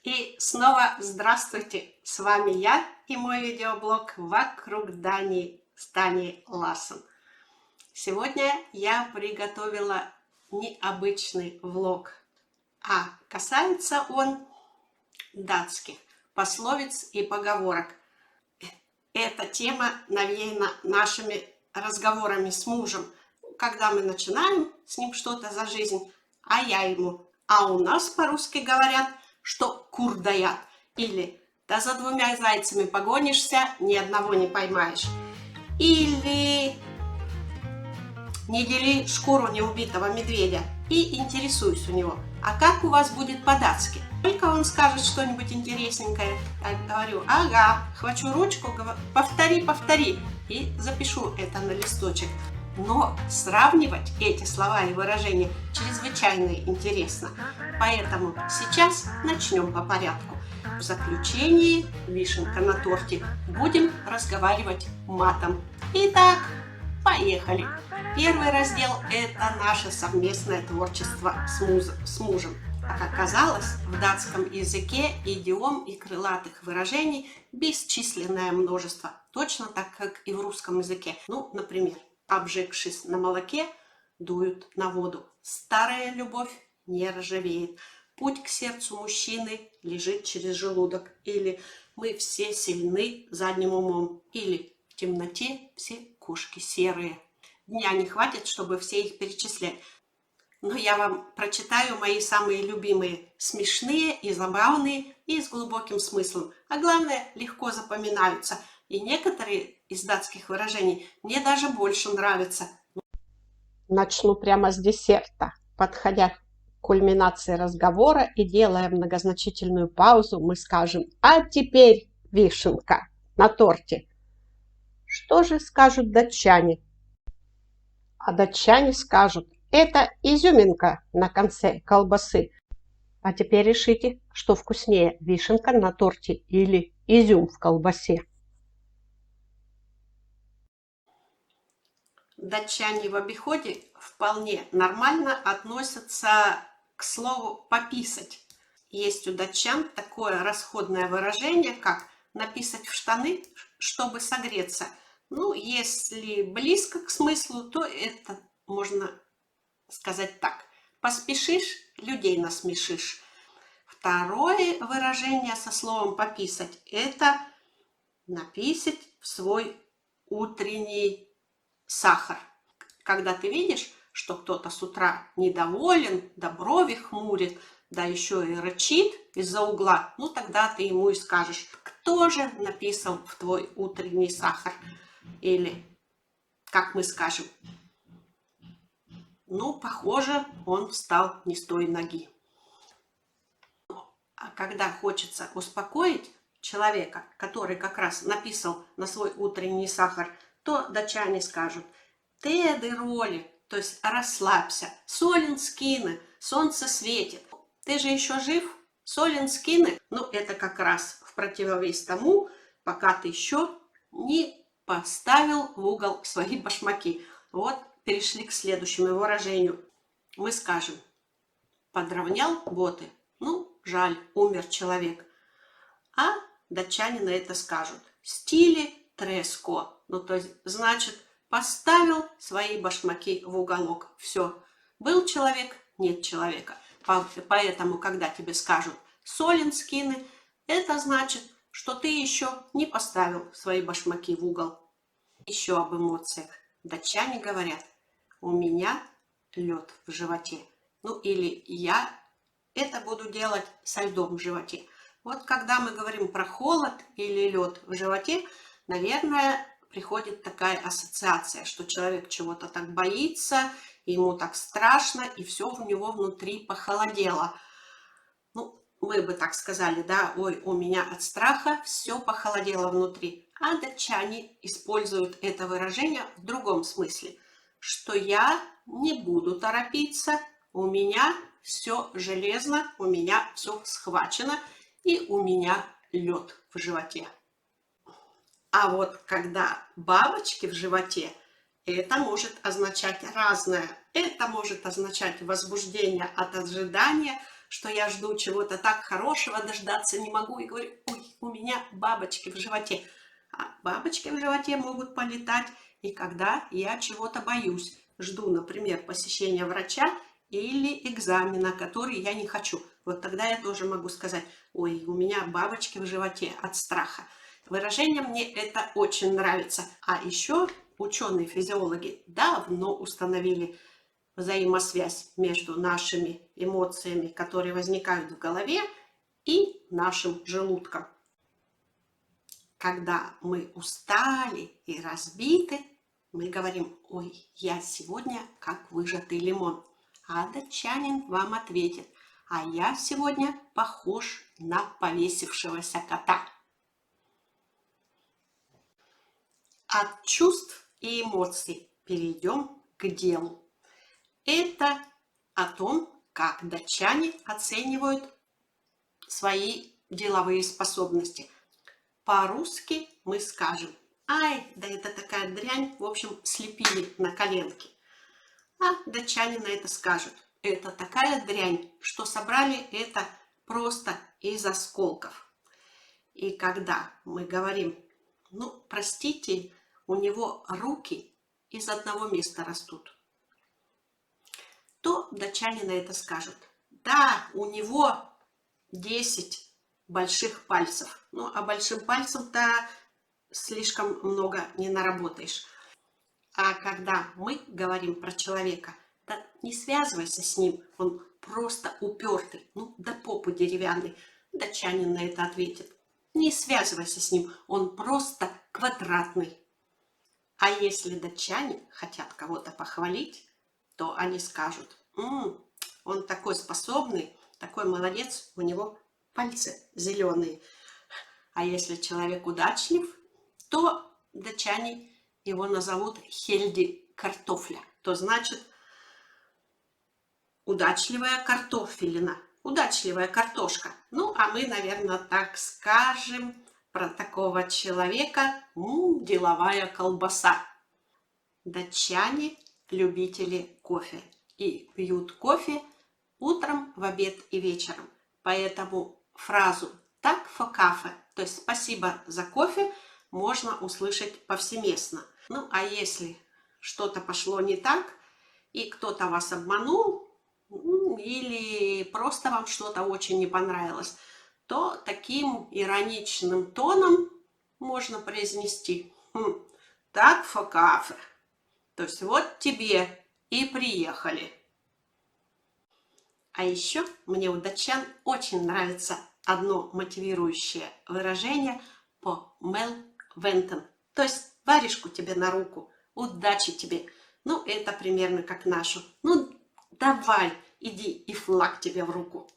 И снова здравствуйте! С вами я и мой видеоблог «Вокруг Дании» с Данией Ларсон. Сегодня я приготовила необычный влог, а касается он датских пословиц и поговорок. Эта тема навеяна нашими разговорами с мужем, когда мы начинаем с ним что-то за жизнь, а я ему. А у нас по-русски говорят, что кур даят, или да за двумя зайцами погонишься, ни одного не поймаешь, или не дели шкуру неубитого медведя и интересуюсь у него, а как у вас будет по-датски? Только он скажет что-нибудь интересненькое, я говорю, ага, хвачу ручку, повтори, и запишу это на листочек. Но сравнивать эти слова и выражения чрезвычайно интересно. Поэтому сейчас начнем по порядку. В заключении, вишенка на торте, будем разговаривать матом. Итак, поехали! Первый раздел – это наше совместное творчество с мужем. Как оказалось, в датском языке идиом и крылатых выражений бесчисленное множество, точно так, как и в русском языке. Ну, например, обжегшись на молоке, дуют на воду. Старая любовь не ржавеет. Путь к сердцу мужчины лежит через желудок. Или мы все сильны задним умом. Или в темноте все кошки серые. Дня не хватит, чтобы все их перечислять. Но я вам прочитаю мои самые любимые, смешные и забавные, и с глубоким смыслом. А главное, легко запоминаются. И некоторые из датских выражений мне даже больше нравятся. Начну прямо с десерта. Подходя к кульминации разговора и делая многозначительную паузу, мы скажем: а теперь вишенка на торте. Что же скажут датчане? А датчане скажут: это изюминка на конце колбасы. А теперь решите, что вкуснее, вишенка на торте или изюм в колбасе. Датчане в обиходе вполне нормально относятся к слову «пописать». Есть у датчан такое расходное выражение, как «написать в штаны, чтобы согреться». Ну, если близко к смыслу, то это можно сказать так: поспешишь, людей насмешишь. Второе выражение со словом «пописать» – это написать в свой утренний сахар. Когда ты видишь, что кто-то с утра недоволен, да брови хмурит, да еще и рычит из-за угла, ну тогда ты ему и скажешь: кто же написал в твой утренний сахар? Или, как мы скажем: ну, похоже, он встал не с той ноги. А когда хочется успокоить человека, который как раз написал на свой утренний сахар, то датчане скажут: «Теды роли», то есть расслабься, солен скины, солнце светит. Ты же еще жив? Солен скины? Ну, это как раз в противовес тому, пока ты еще не поставил в угол свои башмаки. Вот, перешли к следующему выражению. Мы скажем: подровнял боты. Ну, жаль, умер человек. А датчане на это скажут: стили треско. Ну, то есть, значит, поставил свои башмаки в уголок. Все. Был человек, нет человека. Поэтому, когда тебе скажут солен скины, это значит, что ты еще не поставил свои башмаки в угол. Еще об эмоциях. Датчане говорят: у меня лед в животе. Ну, или я это буду делать со льдом в животе. Вот когда мы говорим про холод или лед в животе, наверное, приходит такая ассоциация, что человек чего-то так боится, ему так страшно, и все у него внутри похолодело. Ну, мы бы так сказали, да: ой, у меня от страха все похолодело внутри. А датчане используют это выражение в другом смысле, что я не буду торопиться, у меня все железно, у меня все схвачено, и у меня лед в животе. А вот когда бабочки в животе, это может означать разное. Это может означать возбуждение от ожидания, что я жду чего-то так хорошего, дождаться не могу, и говорю: ой, у меня бабочки в животе. А бабочки в животе могут полетать и когда я чего-то боюсь. Жду, например, посещения врача или экзамена, который я не хочу. Вот тогда я тоже могу сказать: ой, у меня бабочки в животе от страха. Выражение мне это очень нравится. А еще ученые-физиологи давно установили взаимосвязь между нашими эмоциями, которые возникают в голове, и нашим желудком. Когда мы устали и разбиты, мы говорим: ой, я сегодня как выжатый лимон. А датчанин вам ответит: а я сегодня похож на повесившегося кота. От чувств и эмоций перейдем к делу. Это о том, как датчане оценивают свои деловые способности. По-русски мы скажем: ай, да это такая дрянь, в общем, слепили на коленке. А датчане на это скажут: это такая дрянь, что собрали это просто из осколков. И когда мы говорим: ну, простите, у него руки из одного места растут, то датчане на это скажут: да, у него 10 больших пальцев. Ну, а большим пальцем-то слишком много не наработаешь. А когда мы говорим про человека: да не связывайся с ним, он просто упертый, ну, до попы деревянный, датчанин на это ответит: не связывайся с ним, он просто квадратный. А если датчане хотят кого-то похвалить, то они скажут: он такой способный, такой молодец, у него пальцы зеленые. А если человек удачлив, то датчане его назовут Хельди картофля, то значит удачливая картофелина, удачливая картошка. Ну, а мы, наверное, так скажем про такого человека: деловая колбаса. Датчане любители кофе и пьют кофе утром, в обед и вечером. Поэтому фразу «так фо кафе», то есть «спасибо за кофе», можно услышать повсеместно. Ну, а если что-то пошло не так, и кто-то вас обманул, или просто вам что-то очень не понравилось, то таким ироничным тоном можно произнести: «так фо кафе», то есть вот тебе и приехали. А еще мне у датчан очень нравится одно мотивирующее выражение по мел вентен, то есть варежку тебе на руку, удачи тебе. Ну, это примерно как нашу: ну, давай, иди, и флаг тебе в руку.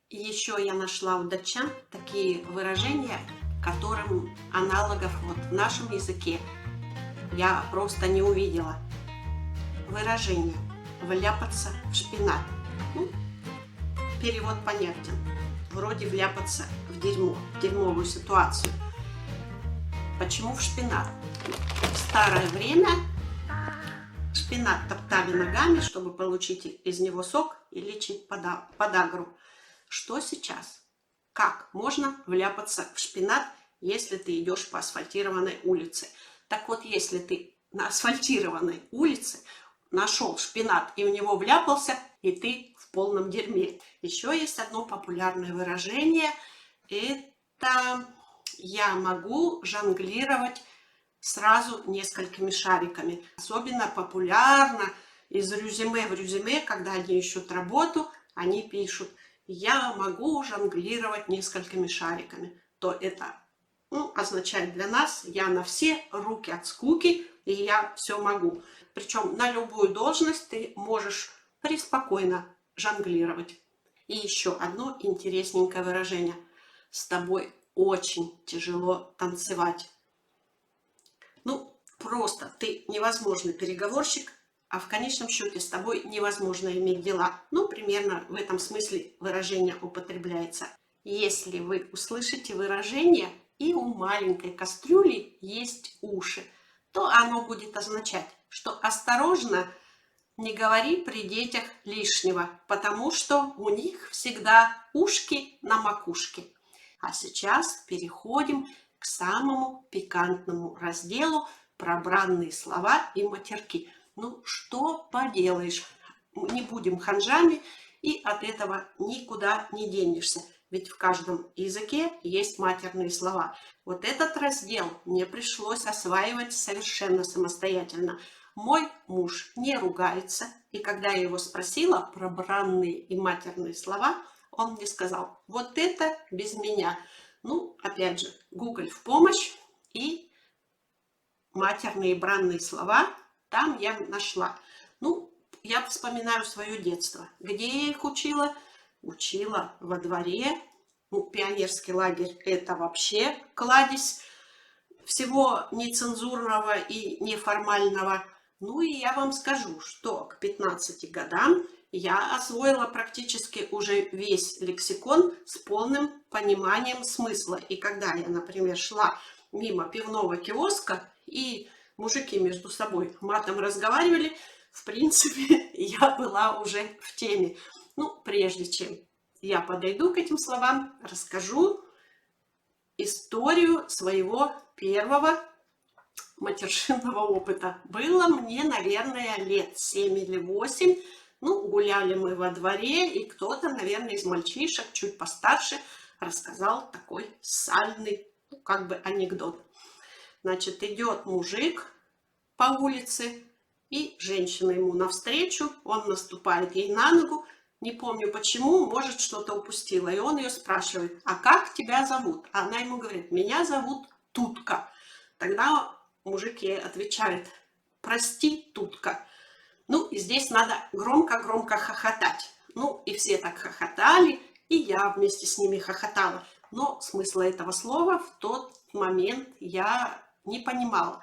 И еще я нашла у датчан такие выражения, которым аналогов вот в нашем языке я просто не увидела. Выражение «вляпаться в шпинат». Ну, перевод понятен. Вроде вляпаться в дерьмо, в дерьмовую ситуацию. Почему в шпинат? В старое время шпинат топтали ногами, чтобы получить из него сок и лечить подагру. Что сейчас? Как можно вляпаться в шпинат, если ты идешь по асфальтированной улице? Так вот, если ты на асфальтированной улице нашел шпинат и в него вляпался, и ты в полном дерьме. Еще есть одно популярное выражение. Это я могу жонглировать сразу несколькими шариками. Особенно популярно из резюме в резюме, когда они ищут работу, они пишут: я могу жонглировать несколькими шариками. То это означает для нас: я на все руки от скуки, и я все могу. Причем на любую должность ты можешь преспокойно жонглировать. И еще одно интересненькое выражение: с тобой очень тяжело танцевать. Ну, просто ты невозможный переговорщик, а в конечном счете с тобой невозможно иметь дела. Ну, примерно в этом смысле выражение употребляется. Если вы услышите выражение «и у маленькой кастрюли есть уши», то оно будет означать, что осторожно, Не говори при детях лишнего, потому что у них всегда ушки на макушке. А сейчас переходим к самому пикантному разделу про бранные слова и матерки. Ну, что поделаешь, не будем ханжами, и от этого никуда не денешься. Ведь в каждом языке есть матерные слова. Вот этот раздел мне пришлось осваивать совершенно самостоятельно. Мой муж не ругается, и когда я его спросила про бранные и матерные слова, он мне сказал: вот это без меня. Ну, опять же, Google в помощь, и матерные и бранные слова там я нашла. Ну, я вспоминаю свое детство. Где я их учила? Учила во дворе. Ну, пионерский лагерь – это вообще кладезь всего нецензурного и неформального. Ну и я вам скажу, что к 15 годам я освоила практически уже весь лексикон с полным пониманием смысла. И когда я, например, шла мимо пивного киоска, и мужики между собой матом разговаривали, в принципе, я была уже в теме. Ну, прежде чем я подойду к этим словам, расскажу историю своего первого матершинного опыта. Было мне, наверное, лет 7 или 8. Ну, гуляли мы во дворе, и кто-то, наверное, из мальчишек, чуть постарше, рассказал такой сальный, ну, как бы анекдот. Значит, идет мужик по улице, и женщина ему навстречу, он наступает ей на ногу, не помню почему, может, что-то упустила. И он ее спрашивает: а как тебя зовут? А она ему говорит: меня зовут Тутка. Тогда мужик ей отвечает: прости, Тутка. Ну, и здесь надо громко-громко хохотать. Ну, и все так хохотали, и я вместе с ними хохотала. Но смысла этого слова в тот момент я не понимала.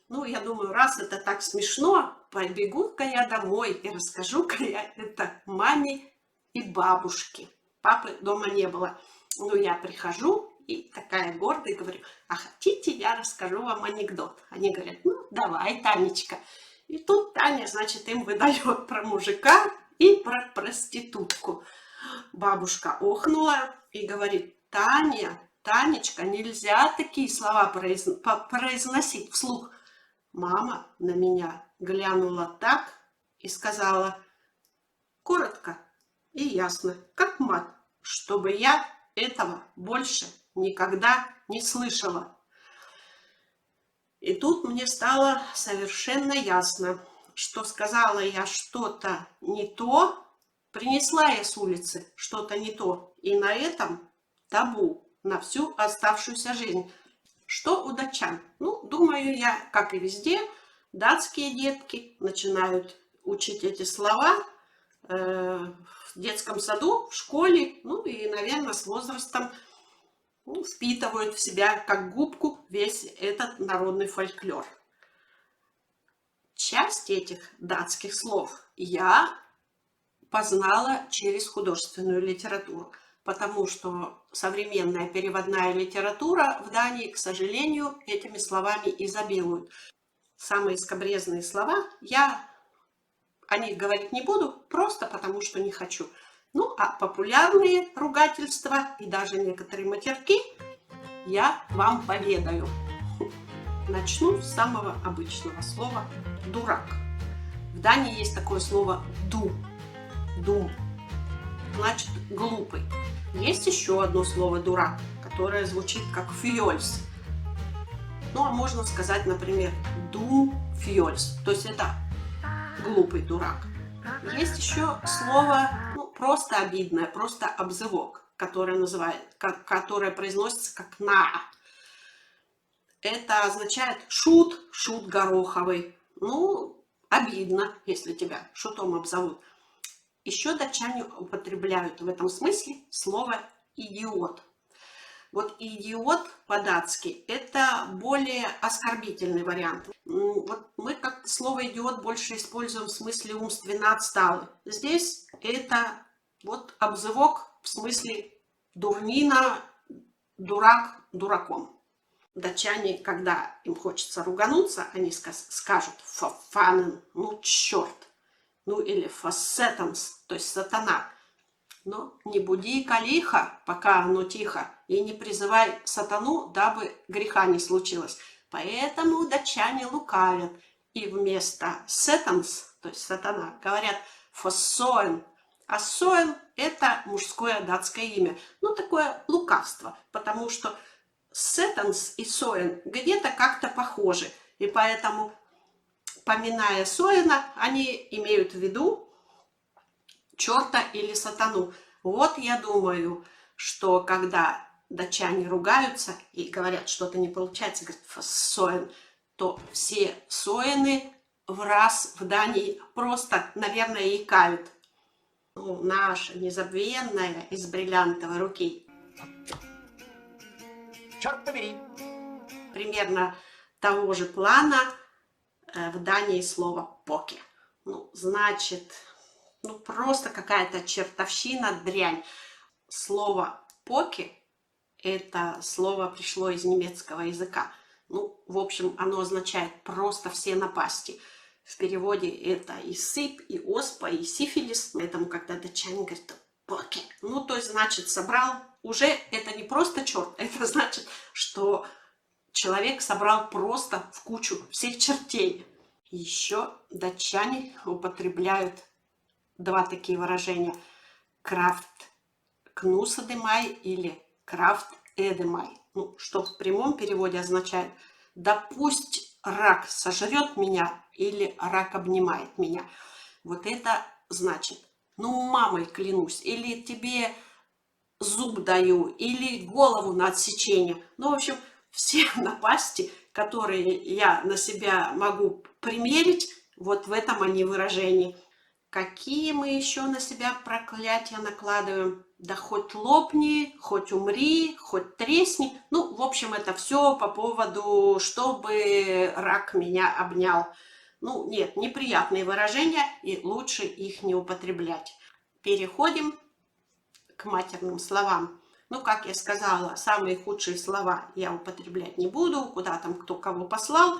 Ну, я думаю, раз это так смешно, побегу-ка я домой и расскажу-ка я это маме и бабушке. Папы дома не было. Ну, я прихожу и такая гордая говорю: а хотите, я расскажу вам анекдот? Они говорят: ну, давай, Танечка. И тут Таня, значит, им выдает про мужика и про проститутку. Бабушка охнула и говорит: Таня, Танечка, нельзя такие слова произносить вслух. Мама на меня глянула так и сказала коротко и ясно, как мат, чтобы я этого больше никогда не слышала. И тут мне стало совершенно ясно, что сказала я что-то не то, принесла я с улицы что-то не то, и на этом табу на всю оставшуюся жизнь. Что у датчан? Ну, думаю я, как и везде, датские детки начинают учить эти слова в детском саду, в школе, ну и, наверное, с возрастом впитывают в себя как губку весь этот народный фольклор. Часть этих датских слов я познала через художественную литературу, потому что современная переводная литература в Дании, к сожалению, этими словами изобилует. Самые скабрезные слова я о них говорить не буду, просто потому что не хочу. Ну, а популярные ругательства и даже некоторые матерки я вам поведаю. Начну с самого обычного слова «дурак». В Дании есть такое слово «дум», значит глупый. Есть еще одно слово «дурак», которое звучит как «фьёльс». Ну, а можно сказать, например, «дум фьёльс», то есть это глупый дурак. Есть еще слово, ну, просто обидное, просто обзывок, которое произносится как «на». Это означает шут гороховый. Ну, обидно, если тебя шутом обзовут. Еще датчане употребляют в этом смысле слово «идиот». Вот идиот по-датски – это более оскорбительный вариант. Вот мы как слово «идиот» больше используем в смысле умственно отсталый. Здесь это вот обзывок в смысле дурнина, дурак, дураком. Датчане, когда им хочется ругануться, они скажут «фафанен», ну черт. ну или фассетанс, то есть сатана. Но не буди калиха, пока оно тихо, и не призывай сатану, дабы греха не случилось. Поэтому датчане лукавят, и вместо сетанс, то есть сатана, говорят фассоен. А соен – это мужское датское имя. Ну, такое лукавство, потому что сетанс и соен где-то как-то похожи. И поэтому, поминая соена, они имеют в виду черта или сатану. Вот я думаю, что когда датчане ругаются и говорят, что-то не получается, говорят фассоен, то все соены в раз в Дании просто, наверное, икают. Ну, наша незабвенная из бриллиантовой руки. Черт побери! Примерно того же плана в Дании слово поке. Ну, значит, ну просто какая-то чертовщина, дрянь. Слово поке, это слово пришло из немецкого языка. Ну, в общем, оно означает просто все напасти. В переводе это и сыпь, и оспа, и сифилис. Поэтому, когда датчане говорят поке, ну, то есть, значит, собрал, уже это не просто черт, это значит, что человек собрал просто в кучу всех чертей. Еще датчане употребляют два такие выражения. Крафт кнусадемай или крафт эдемай. Ну, что в прямом переводе означает «да пусть рак сожрет меня» или «рак обнимает меня». Вот это значит «ну, мамой клянусь» или «тебе зуб даю» или «голову на отсечение». Ну, в общем, все напасти, которые я на себя могу примерить, вот в этом они выражения. Какие мы еще на себя проклятия накладываем? Да хоть лопни, хоть умри, хоть тресни. Ну, в общем, это все по поводу, чтобы рак меня обнял. Ну, нет, неприятные выражения, и лучше их не употреблять. Переходим к матерным словам. Ну, как я сказала, самые худшие слова я употреблять не буду, куда там кто кого послал.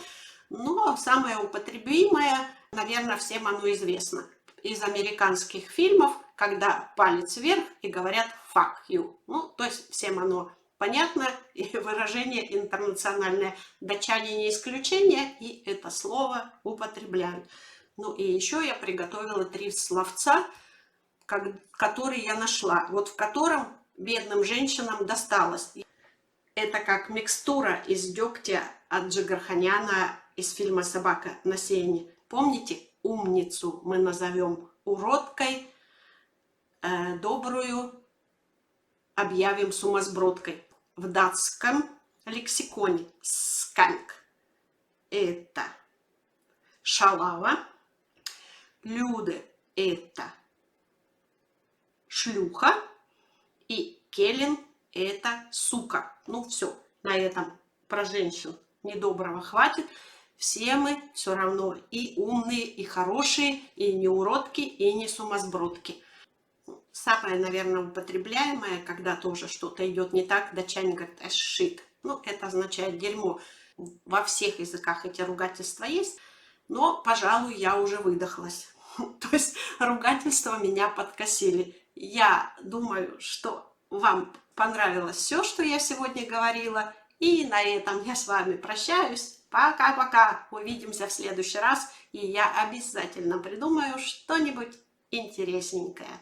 Но самое употребимое, наверное, всем оно известно. Из американских фильмов, когда палец вверх и говорят fuck you. Ну, то есть всем оно понятно, и выражение интернациональное. Датчане не исключение, и это слово употребляют. Ну, и еще я приготовила 3 словца, которые я нашла, вот в котором бедным женщинам досталось. Это как микстура из дегтя от Джигарханяна из фильма «Собака на сене». Помните? Умницу мы назовем уродкой, добрую объявим сумасбродкой. В датском лексиконе сканк – это шалава, люде – это шлюха, и келин – это сука. Ну все, на этом про женщин недоброго хватит. Все мы все равно и умные, и хорошие, и не уродки, и не сумасбродки. Самое, наверное, употребляемое, когда тоже что-то идет не так, датчане говорят shit. Ну, это означает дерьмо. Во всех языках эти ругательства есть, но, пожалуй, я уже выдохлась. То есть ругательства меня подкосили. Я думаю, что вам понравилось все, что я сегодня говорила. И на этом я с вами прощаюсь. Пока-пока. Увидимся в следующий раз. И я обязательно придумаю что-нибудь интересненькое.